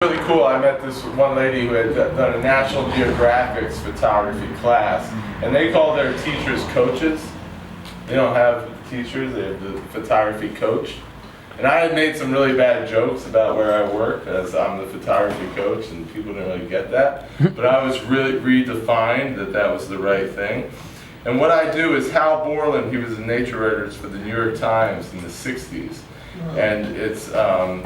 Really cool. I met this one lady who had done a National Geographic's photography class, and they call their teachers coaches. They don't have teachers, they have the photography coach. And I had made some really bad jokes about where I work, as I'm the photography coach, and people didn't really get that. But I was really redefined that that was the right thing. And what I do is Hal Borland, he was a nature editor for the New York Times in the 60s. And it's a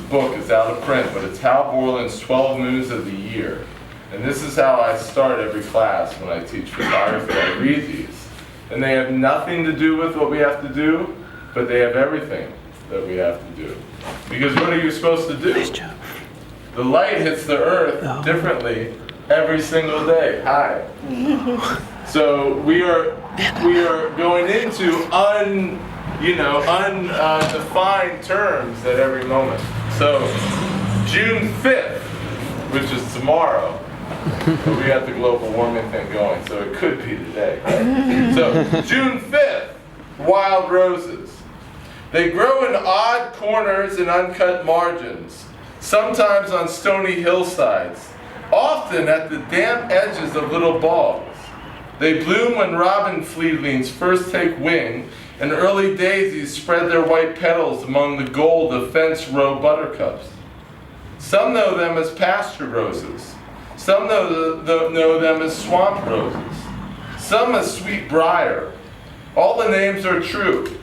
book, it's out of print, but it's Hal Borland's 12 Moons of the Year. And this is how I start every class when I teach photography. I read these. And they have nothing to do with what we have to do, but they have everything that we have to do. Because what are you supposed to do? Nice job. The light hits the earth differently every single day. Hi. So we are going into undefined terms at every moment. So June 5th, which is tomorrow, but we got the global warming thing going, so it could be today, right? So June 5th, wild roses. They grow in odd corners and uncut margins, sometimes on stony hillsides, often at the damp edges of little bogs. They bloom when robin fledglings first take wing, and early daisies spread their white petals among the gold of fence row buttercups. Some know them as pasture roses. Some know them as swamp roses. Some as sweet briar. All the names are true.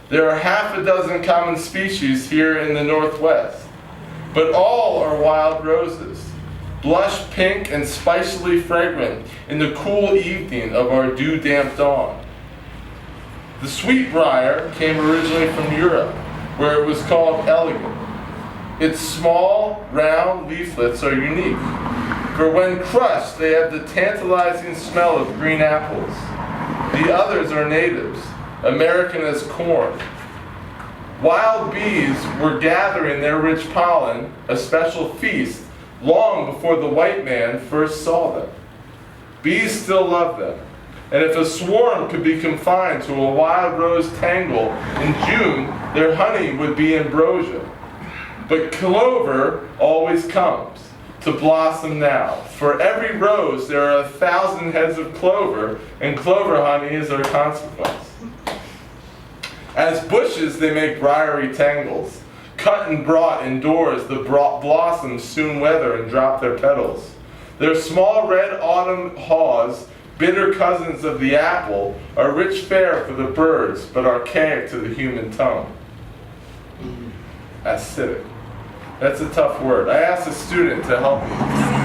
There are half a dozen common species here in the Northwest. But all are wild roses, blush pink and spicily fragrant in the cool evening of our dew-damp dawn. The sweetbriar came originally from Europe, where it was called elegant. Its small, round leaflets are unique, for when crushed they have the tantalizing smell of green apples. The others are natives, American as corn. Wild bees were gathering their rich pollen, a special feast, long before the white man first saw them. Bees still love them. And if a swarm could be confined to a wild rose tangle in June, their honey would be ambrosia. But clover always comes to blossom now. For every rose, there are 1,000 heads of clover, and clover honey is their consequence. As bushes, they make briery tangles. Cut and brought indoors, the blossoms soon wither and drop their petals. Their small red autumn haws, bitter cousins of the apple, are rich fare for the birds, but archaic to the human tongue. Acidic. That's a tough word. I asked a student to help me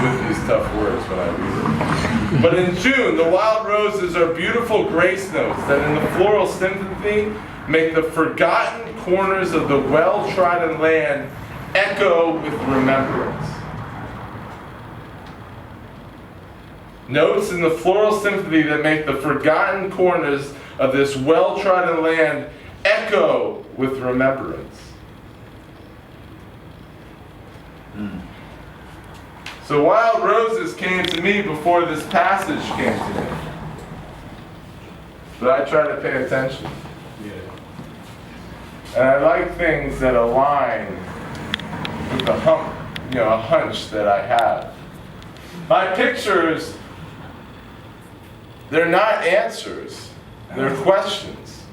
with these tough words when I read it. But in June, the wild roses are beautiful grace notes that in the floral symphony make the forgotten corners of the well-trodden land echo with remembrance. Notes in the floral symphony that make the forgotten corners of this well-trodden land echo with remembrance. So wild roses came to me before this passage came to me. But I try to pay attention. And I like things that align with a hunch that I have. My pictures, they're not answers, they're questions.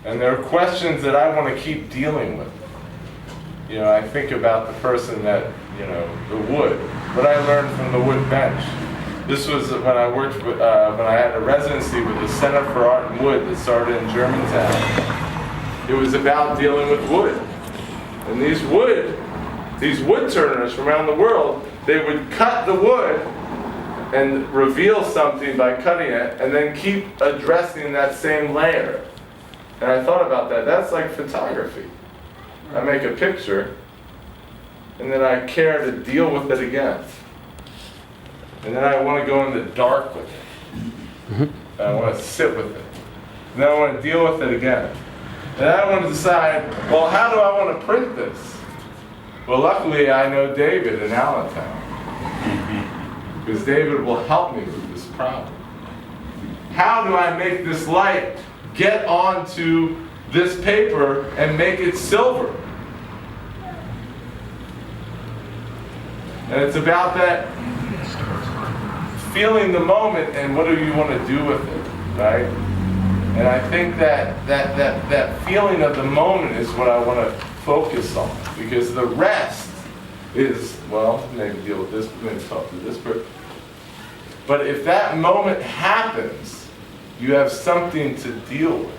And they're questions that I want to keep dealing with. I think about the person that, the wood. What I learned from the wood bench. This was when I worked with, when I had a residency with the Center for Art and Wood that started in Germantown. It was about dealing with wood. And these wood turners from around the world, they would cut the wood and reveal something by cutting it, and then keep addressing that same layer. And I thought about that. That's like photography. I make a picture, and then I care to deal with it again. And then I want to go in the dark with it. And I want to sit with it. And then I want to deal with it again. And I want to decide, well, how do I want to print this? Well, luckily I know David in Allentown. Because David will help me with this problem. How do I make this light get onto this paper and make it silver? And it's about that feeling the moment and what do you want to do with it, right? And I think that feeling of the moment is what I want to focus on, because the rest is, well, maybe deal with this, maybe talk to this person. But if that moment happens, you have something to deal with.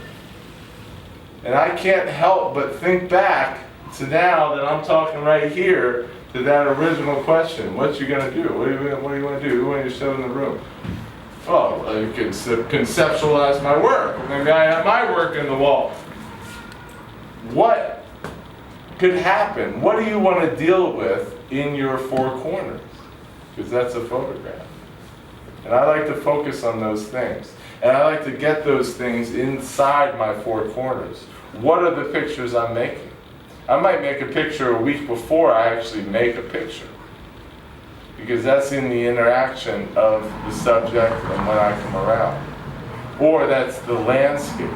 And I can't help but think back to now that I'm talking right here to that original question. What you going to do? What do you want to do? Who want you to show in the room? Oh, I can conceptualize my work. Maybe I have my work in the wall. What could happen? What do you want to deal with in your four corners? Because that's a photograph. And I like to focus on those things. And I like to get those things inside my four corners. What are the pictures I'm making? I might make a picture a week before I actually make a picture, because that's in the interaction of the subject and when I come around. Or that's the landscape.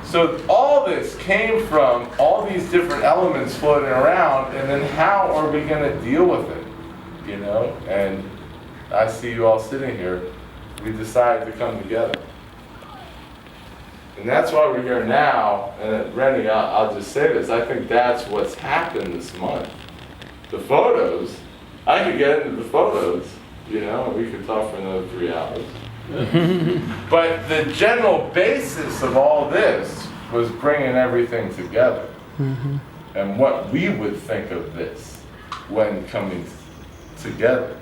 So all this came from all these different elements floating around, and then how are we going to deal with it? You know? And I see you all sitting here. We decided to come together. And that's why we're here now. And Rennie, I'll just say this. I think that's what's happened this month. The photos, I could get into the photos, you know, we could talk for another 3 hours. But the general basis of all this was bringing everything together. And what we would think of this when coming together.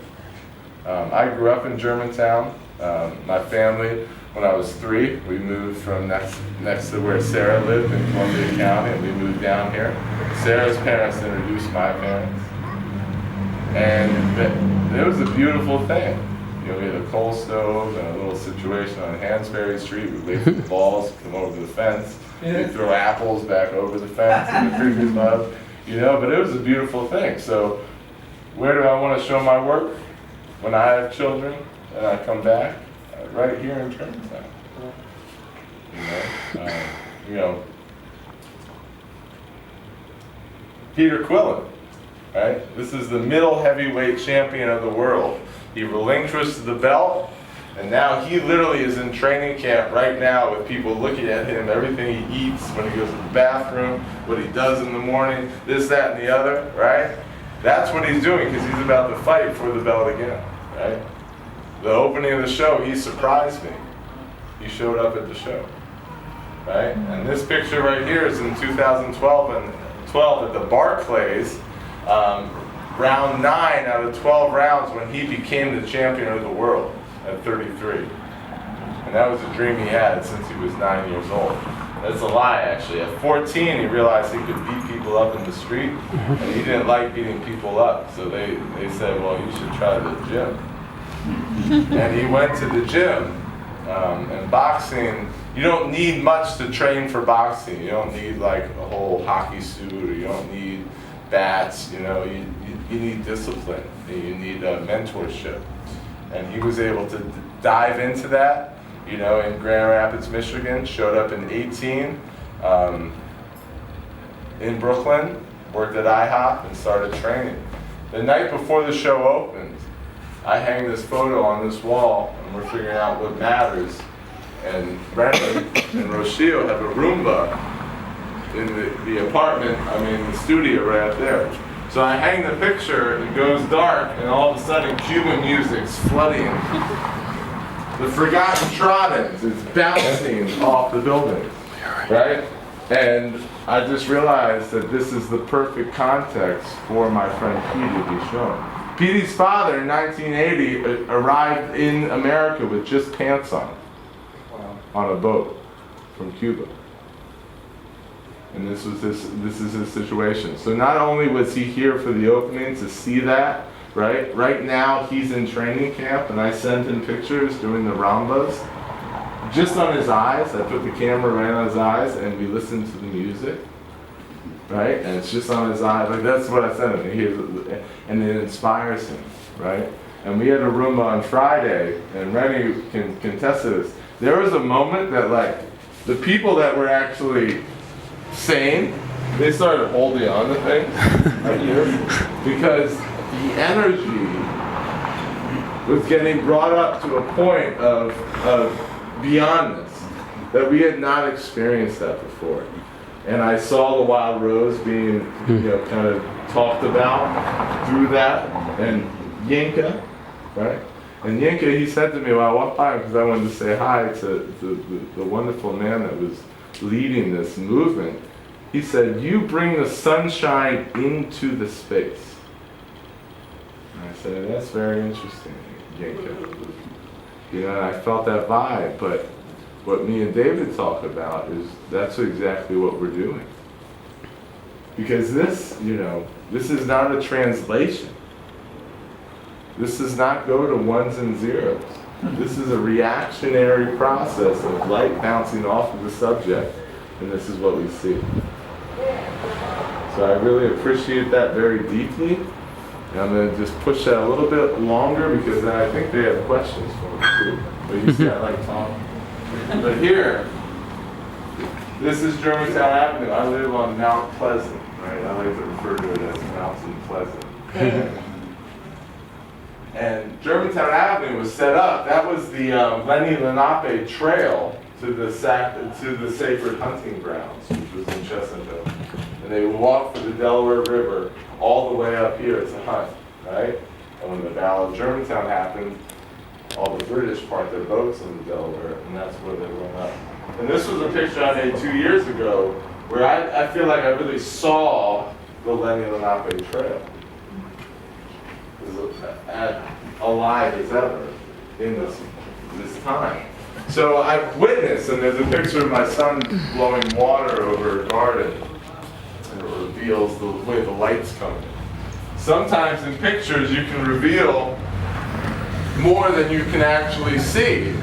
I grew up in Germantown. My family, when I was 3, we moved from next to where Sarah lived in Columbia County, and we moved down here. Sarah's parents introduced my parents. And it was a beautiful thing. You know, we had a coal stove and a little situation on Hansberry Street. We'd wait for the balls to come over the fence. We'd throw apples back over the fence in the creek and mud. You know, but it was a beautiful thing. So where do I want to show my work? When I have children and I come back, right here in Germantown. You know, Peter Quillen, right? This is the middle heavyweight champion of the world. He relinquished the belt, and now he literally is in training camp right now with people looking at him, everything he eats, when he goes to the bathroom, what he does in the morning, this, that, and the other, right? That's what he's doing, because he's about to fight for the belt again, right? The opening of the show, he surprised me. He showed up at the show, right? And this picture right here is in 2012 at the Barclays, round 9 out of 12 rounds when he became the champion of the world at 33. And that was a dream he had since he was 9 years old. That's a lie, actually. At 14, he realized he could beat people up in the street, and he didn't like beating people up. So they said, well, you should try the gym. And he went to the gym. And boxing, you don't need much to train for boxing. You don't need like a whole hockey suit, or you don't need bats. You know, you need discipline. You need mentorship. And he was able to dive into that, you know, in Grand Rapids, Michigan. Showed up in 18 in Brooklyn, worked at IHOP, and started training. The night before the show opened, I hang this photo on this wall, and we're figuring out what matters. And Brandon and Rocio have a Roomba in the apartment, the studio right up there. So I hang the picture, it goes dark, and all of a sudden Cuban music's flooding. The Forgotten Trotters is bouncing off the building, right? And I just realized that this is the perfect context for my friend Pete to be shown. Petey's father in 1980 arrived in America with just pants on a boat from Cuba. And this is his situation. So not only was he here for the opening to see that, right? Right now he's in training camp, and I sent him pictures doing the rambas. Just on his eyes, I put the camera right on his eyes, and we listened to the music. Right? And it's just on his eyes. Like, that's what I sent him. And it inspires him, right? And we had a Roomba on Friday, and Rennie can contest this. There was a moment that, like, the people that were actually sane they started holding on to things right here because the energy was getting brought up to a point of beyondness that we had not experienced that before. And I saw the Wylde Rose being, kind of talked about through that, and Yinka, right? And Yinka, he said to me when I walked by him, because I wanted to say hi to the wonderful man that was leading this movement, he said, "You bring the sunshine into the space." And I said, "That's very interesting, Yinka." And I felt that vibe, but what me and David talk about is that's exactly what we're doing. Because this, this is not a translation. This does not go to ones and zeros. This is a reactionary process of light bouncing off of the subject, and this is what we see. So I really appreciate that very deeply. And I'm going to just push that a little bit longer because then I think they have questions for me too. But you see I like talking. But here, this is Germantown Avenue. I live on Mount Pleasant, right? I like to refer to it as Mountain Pleasant. And Germantown Avenue was set up. That was the Lenni Lenape Trail to the sacred hunting grounds, which was in Chesterfield. And they would walk for the Delaware River all the way up here to hunt, right? And when the Battle of Germantown happened, all the British parked their boats in the Delaware, and that's where they went up. And this was a picture I made 2 years ago, where I feel like I really saw the Lenni Lenape Trail. It was as alive as ever in this time. So I've witnessed, and there's a picture of my son blowing water over a garden, and it reveals the way the light's coming. Sometimes in pictures you can reveal more than you can actually see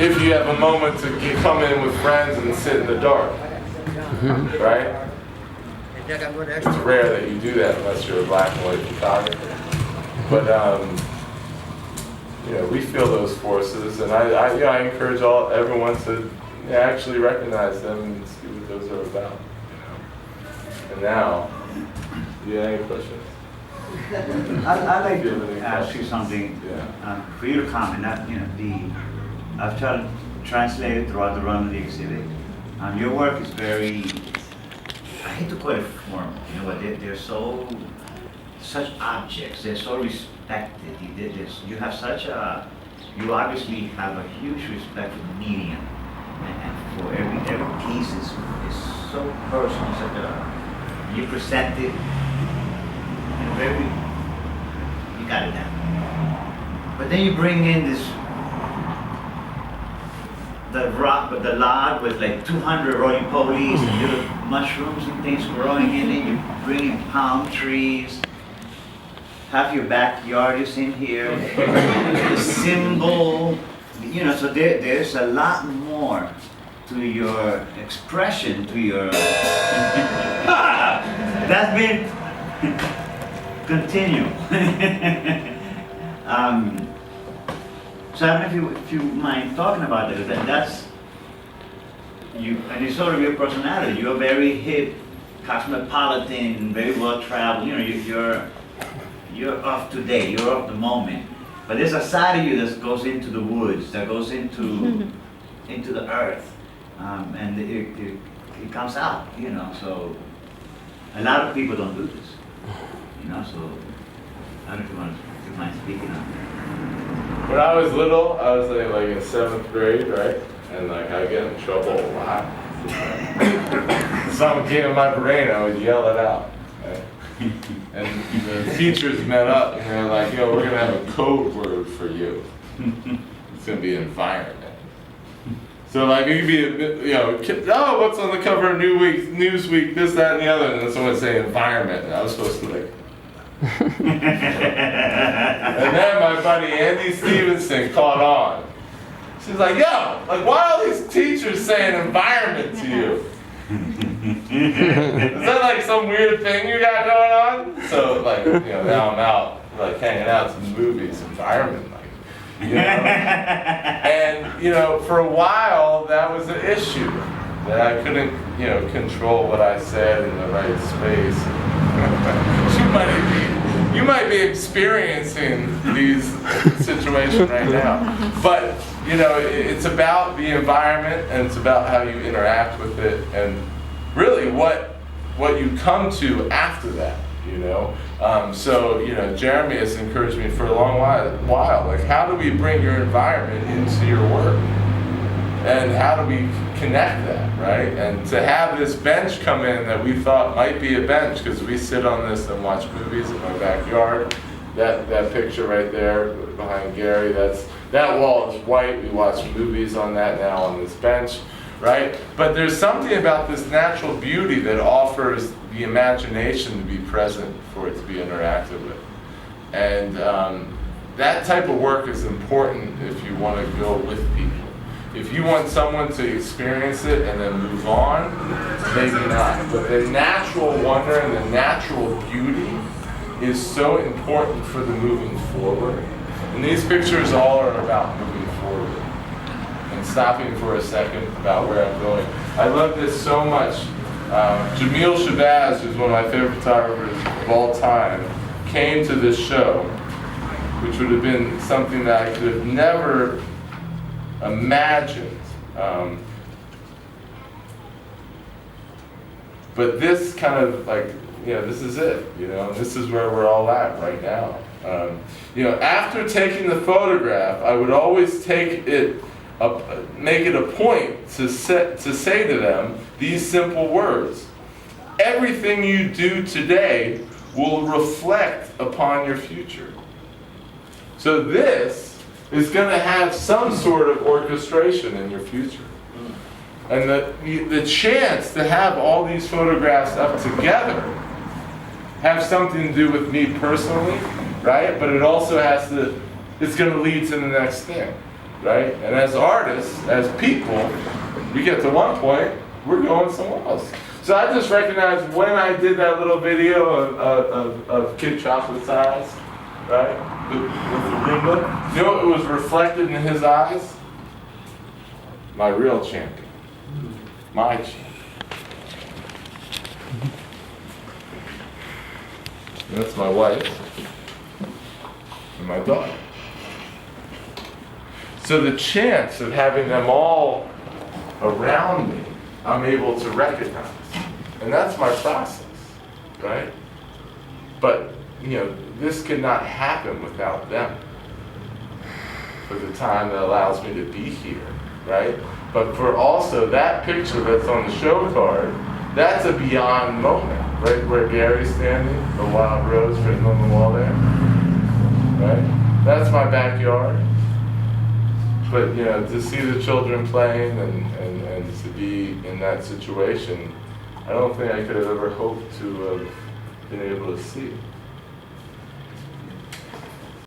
if you have a moment to come in with friends and sit in the dark, right? It's rare that you do that unless you're a black and white photographer. But we feel those forces, and I encourage everyone to actually recognize them and see what those are about. And now, any questions? I'd like to ask you something for you to comment. I've tried to translate it throughout the run of the exhibit. Your work is very, I hate to call it formal, but they're such objects, they're so respected. You obviously have a huge respect for the medium, and for every piece is so personal, you present it. You got it down. But then you bring in the log with like 200 roly-polies and little mushrooms and things growing in it. You bring in palm trees. Half your backyard is in here. The symbol, so there's a lot more to your expression, to your... That's been... Continue. So I don't know if you mind talking about it. That's you, and it's sort of your personality. You're very hip, cosmopolitan, very well traveled. You're of today. You're of the moment. But there's a side of you that goes into the woods, that goes into the earth, and it comes out. So a lot of people don't do this. So I don't know if you mind speaking on that. When I was little, I was like in 7th grade, right? And I get in trouble a lot. Something came in my brain, I would yell it out. Right? And the teachers met up and they're like, we're gonna have a code word for you. It's gonna be environment. So it could be what's on the cover of Newsweek, this, that, and the other, and then someone would say environment, and I was supposed to and then my buddy Andy Stevenson caught on. She's like, why are all these teachers saying environment to you? Is that some weird thing you got going on? So now I'm out hanging out to the movies, environment, And for a while that was an issue. that I couldn't, control what I said in the right space. You might be experiencing these situations right now, but it's about the environment and it's about how you interact with it and really what you come to after that. Jeremy has encouraged me for a long while, like, how do we bring your environment into your work? And how do we connect that, right? And to have this bench come in that we thought might be a bench, because we sit on this and watch movies in my backyard. That picture right there behind Gary, that wall is white. We watch movies on that now on this bench, right? But there's something about this natural beauty that offers the imagination to be present for it to be interacted with. And that type of work is important if you want to go with people. If you want someone to experience it and then move on, maybe not. But the natural wonder and the natural beauty is so important for the moving forward. And these pictures all are about moving forward and stopping for a second about where I'm going. I love this so much. Jamil Shabazz, who's one of my favorite photographers of all time, came to this show, which would have been something that I could have never imagined. But this kind of this is it, this is where we're all at right now. After taking the photograph, I would always make it a point to say to them these simple words. Everything you do today will reflect upon your future. So this is going to have some sort of orchestration in your future. And the chance to have all these photographs up together have something to do with me personally, right? But it also it's going to lead to the next thing, right? And as artists, as people, we get to one point, we're going somewhere else. So I just recognized when I did that little video of Kid Chocolate's eyes, right? With the Roomba. You know what was reflected in his eyes? My real champion. My champion. And that's my wife and my daughter. So the chance of having them all around me, I'm able to recognize. And that's my process, right? But, this could not happen without them for the time that allows me to be here, right? But for also that picture that's on the show card, that's a beyond moment, right? Where Gary's standing, the Wylde Rose written on the wall there, right? That's my backyard. But, to see the children playing and to be in that situation, I don't think I could have ever hoped to have been able to see.